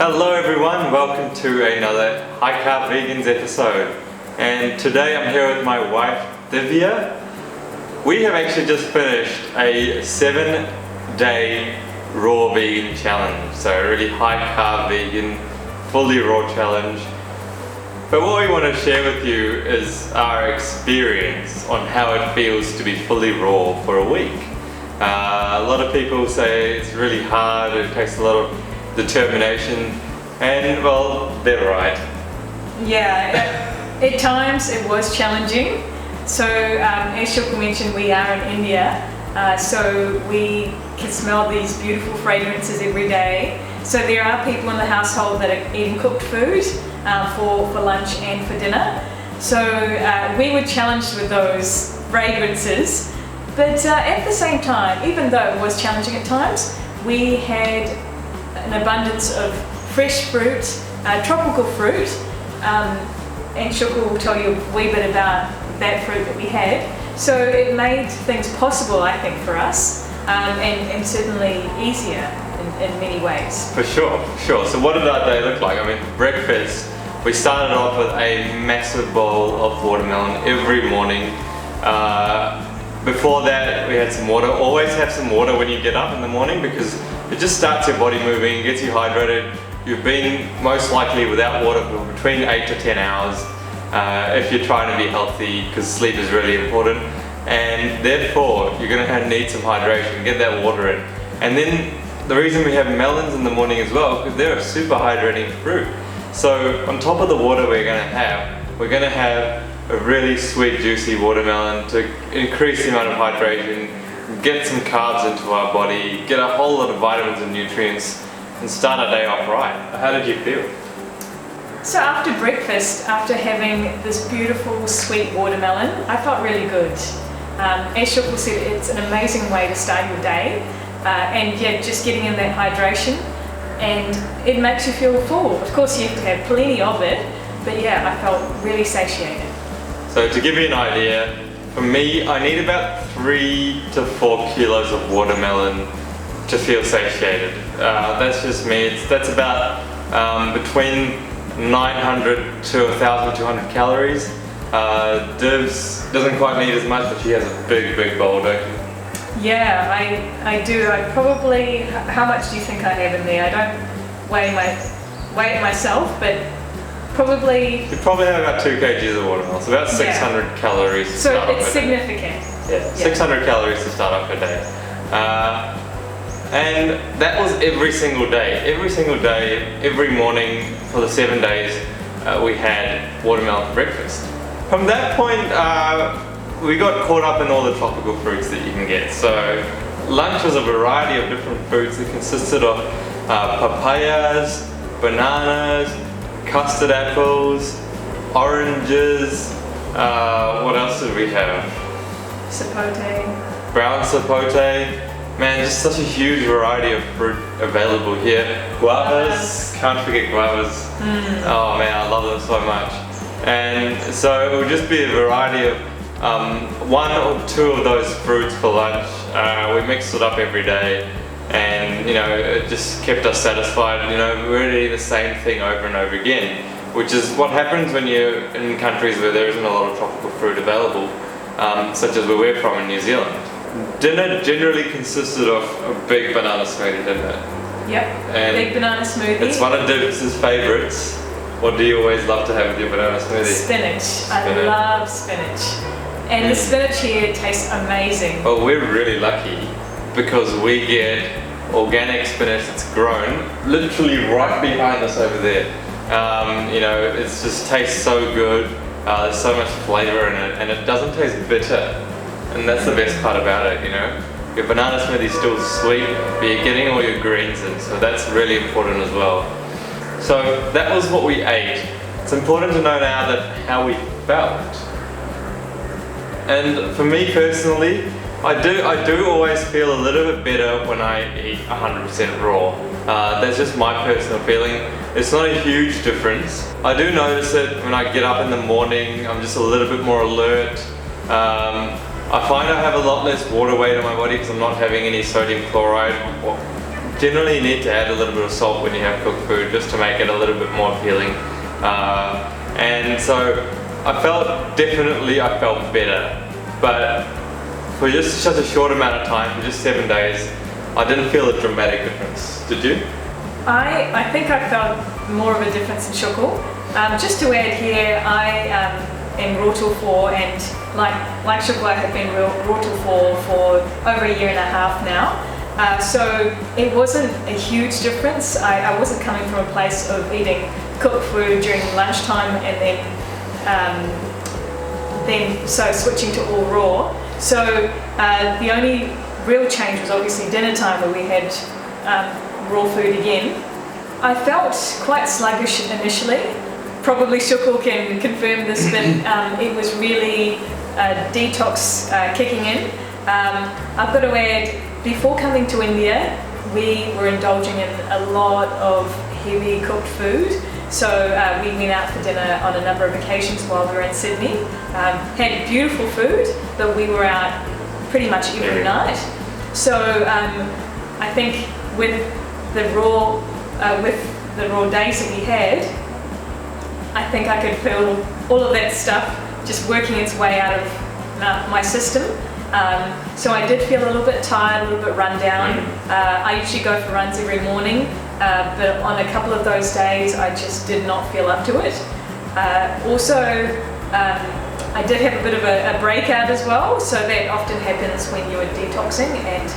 Hello everyone, welcome to another High Carb Vegans episode. And today I'm here with my wife Divya. We have actually just finished a 7-day raw vegan challenge. So a really high carb vegan, fully raw challenge. But what we want to share with you is our experience on how it feels to be fully raw for a week. A lot of people say it's really hard, it takes a lot of determination, and well, they're right. Yeah, at times it was challenging. So as Shukul mentioned, we are in India, so we can smell these beautiful fragrances every day. So there are people in the household that are eating cooked food for lunch and for dinner. So we were challenged with those fragrances, but at the same time, even though it was challenging at times, we had an abundance of fresh fruit, tropical fruit, and Shukul will tell you a wee bit about that fruit that we had. So it made things possible, I think, for us, and certainly easier in many ways. For sure. So what did our day look like? I mean, for breakfast, we started off with a massive bowl of watermelon every morning. Before that, we had some water. Always have some water when you get up in the morning because it just starts your body moving, gets you hydrated. You've been most likely without water for between 8 to 10 hours if you're trying to be healthy, because sleep is really important. And therefore, you're going to need some hydration, get that water in. And then the reason we have melons in the morning as well, because they're a super hydrating fruit. So on top of the water we're going to have a really sweet, juicy watermelon to increase the amount of hydration, get some carbs into our body, get a whole lot of vitamins and nutrients, and start our day off right. How did you feel? So after breakfast, after having this beautiful sweet watermelon, I felt really good. As Shukul said, it's an amazing way to start your day, and yeah, just getting in that hydration, and it makes you feel full. Of course, you have to have plenty of it, but yeah, I felt really satiated. So to give you an idea, for me, I need about 3 to 4 kilos of watermelon to feel satiated. That's just me. That's about between 900 to 1,200 calories. Divs doesn't quite need as much, but she has a big bowl, don't you? Yeah, I do. I probably, how much do you think I have in there? I don't weigh it myself, but probably... You probably have about 2 kgs of watermelon, so about 600 calories to start off. So it's significant. Yeah, 600 calories to start off a day. And that was every single day. Every morning for the 7 days, we had watermelon for breakfast. From that point, we got caught up in all the tropical fruits that you can get. So lunch was a variety of different fruits that consisted of papayas, bananas, custard apples, oranges, what else did we have? Sapote. Brown sapote. Man, just such a huge variety of fruit available here. Guavas, can't forget guavas. Oh man, I love them so much. And so it would just be a variety of 1 or 2 of those fruits for lunch. We mixed it up every day, and you know, it just kept us satisfied. You know, we're eating the same thing over and over again, which is what happens when you're in countries where there isn't a lot of tropical fruit available, such as where we're from in New Zealand. Dinner generally consisted of a big banana smoothie, didn't it? Yep, and big banana smoothie. It's one of Div's favourites. What do you always love to have with your banana smoothie? Spinach. I love spinach. And the spinach here tastes amazing. Well, we're really lucky because we get organic spinach that's grown literally right behind us over there. You know, it just tastes so good. There's so much flavour in it, and it doesn't taste bitter. And that's the best part about it, you know. Your banana smoothie is still sweet, but you're getting all your greens in, so that's really important as well. So that was what we ate. It's important to know now that how we felt. And for me personally, I do always feel a little bit better when I eat 100% raw. That's just my personal feeling. It's not a huge difference. I do notice it when I get up in the morning. I'm just a little bit more alert. I find I have a lot less water weight in my body because I'm not having any sodium chloride or generally need to add a little bit of salt when you have cooked food just to make it a little bit more appealing. And so I felt better, but for just such a short amount of time, for just 7 days, I didn't feel a dramatic difference. Did you? I think I felt more of a difference in Shukul. Just to add here, I am raw till 4, and like Shukul, I have been raw till 4 for over 1.5 years now. So it wasn't a huge difference. I wasn't coming from a place of eating cooked food during lunchtime and then switching to all raw. So the only real change was obviously dinner time, where we had raw food again. I felt quite sluggish initially. Probably Shukul can confirm this, but it was really detox kicking in. I've got to add, before coming to India, we were indulging in a lot of heavy cooked food. So we went out for dinner on a number of occasions while we were in Sydney. Had beautiful food, but we were out pretty much every night. So I think with the raw days that we had, I think I could feel all of that stuff just working its way out of my system. So I did feel a little bit tired, a little bit run down. I usually go for runs every morning, but on a couple of those days I just did not feel up to it. Also, I did have a bit of a breakout as well, so that often happens when you're detoxing, and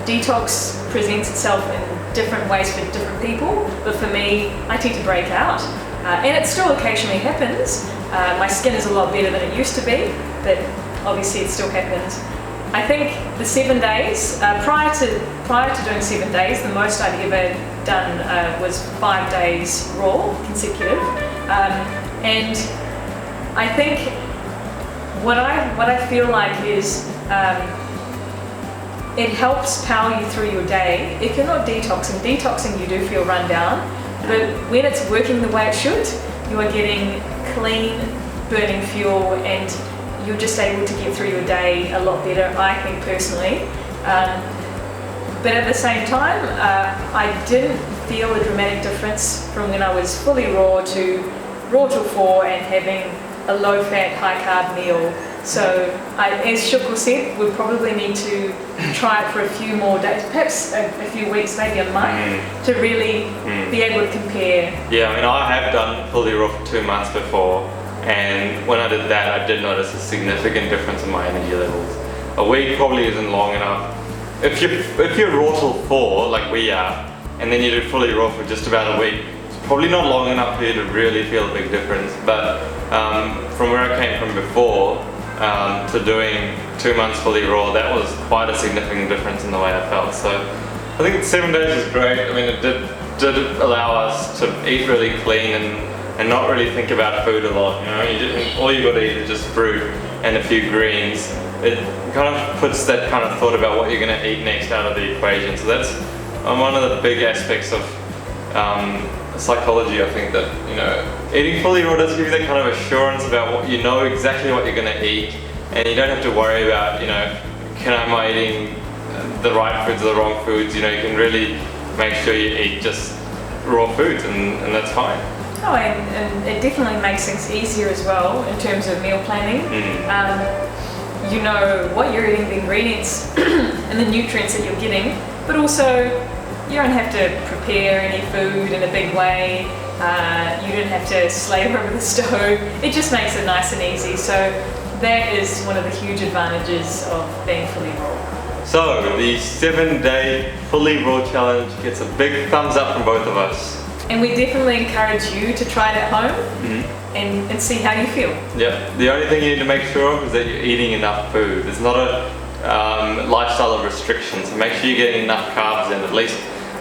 detox presents itself in different ways for different people, but for me, I tend to break out. And it still occasionally happens. My skin is a lot better than it used to be, but obviously it still happens. I think the 7 days, prior to doing 7 days, the most I'd ever done was 5 days raw, consecutive. And I think what I feel like is it helps power you through your day. If you're not detoxing you do feel run down, but when it's working the way it should, you are getting clean, burning fuel, and you're just able to get through your day a lot better, I think, personally. But at the same time, I didn't feel a dramatic difference from when I was fully raw to raw till 4 and having a low-fat, high-carb meal. So, as Shukul said, we probably need to try it for a few more days, perhaps a few weeks, maybe a month, to really be able to compare. Yeah, I mean, I have done fully raw for 2 months before, and when I did that, I did notice a significant difference in my energy levels. A week probably isn't long enough. If you're raw till 4, like we are, and then you do fully raw for just about a week, it's probably not long enough for you to really feel a big difference. But from where I came from before, to doing 2 months fully raw, that was quite a significant difference in the way I felt. So I think 7 days is great. I mean, it did allow us to eat really clean and not really think about food a lot. You know, all you got to eat is just fruit and a few greens. It kind of puts that kind of thought about what you're going to eat next out of the equation. So that's one of the big aspects of psychology. I think that, you know, eating fully raw does give you that kind of assurance about what you know exactly what you're going to eat, and you don't have to worry about, you know, am I eating the right foods or the wrong foods. You know, you can really make sure you eat just raw foods, and that's fine. Oh, and it definitely makes things easier as well in terms of meal planning. You know what you're eating, the ingredients and the nutrients that you're getting, but also you don't have to prepare any food in a big way. You don't have to slave over the stove. It just makes it nice and easy. So that is one of the huge advantages of being fully raw. So the 7-day fully raw challenge gets a big thumbs up from both of us. And we definitely encourage you to try it at home and see how you feel. Yeah, the only thing you need to make sure of is that you're eating enough food. It's not a lifestyle of restrictions. So make sure you're getting enough carbs in. At least,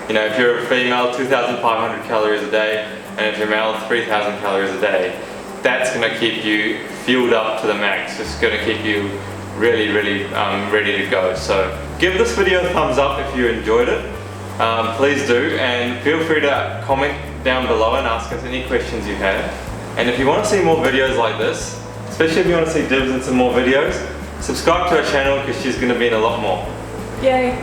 you know, if you're a female, 2,500 calories a day, and if you're male, 3,000 calories a day. That's going to keep you fueled up to the max. It's going to keep you really, really ready to go. So give this video a thumbs up if you enjoyed it. Please do, and feel free to comment down below and ask us any questions you have. And if you want to see more videos like this, especially if you want to see Divs in some more videos, subscribe to our channel because she's going to be in a lot more. Yay!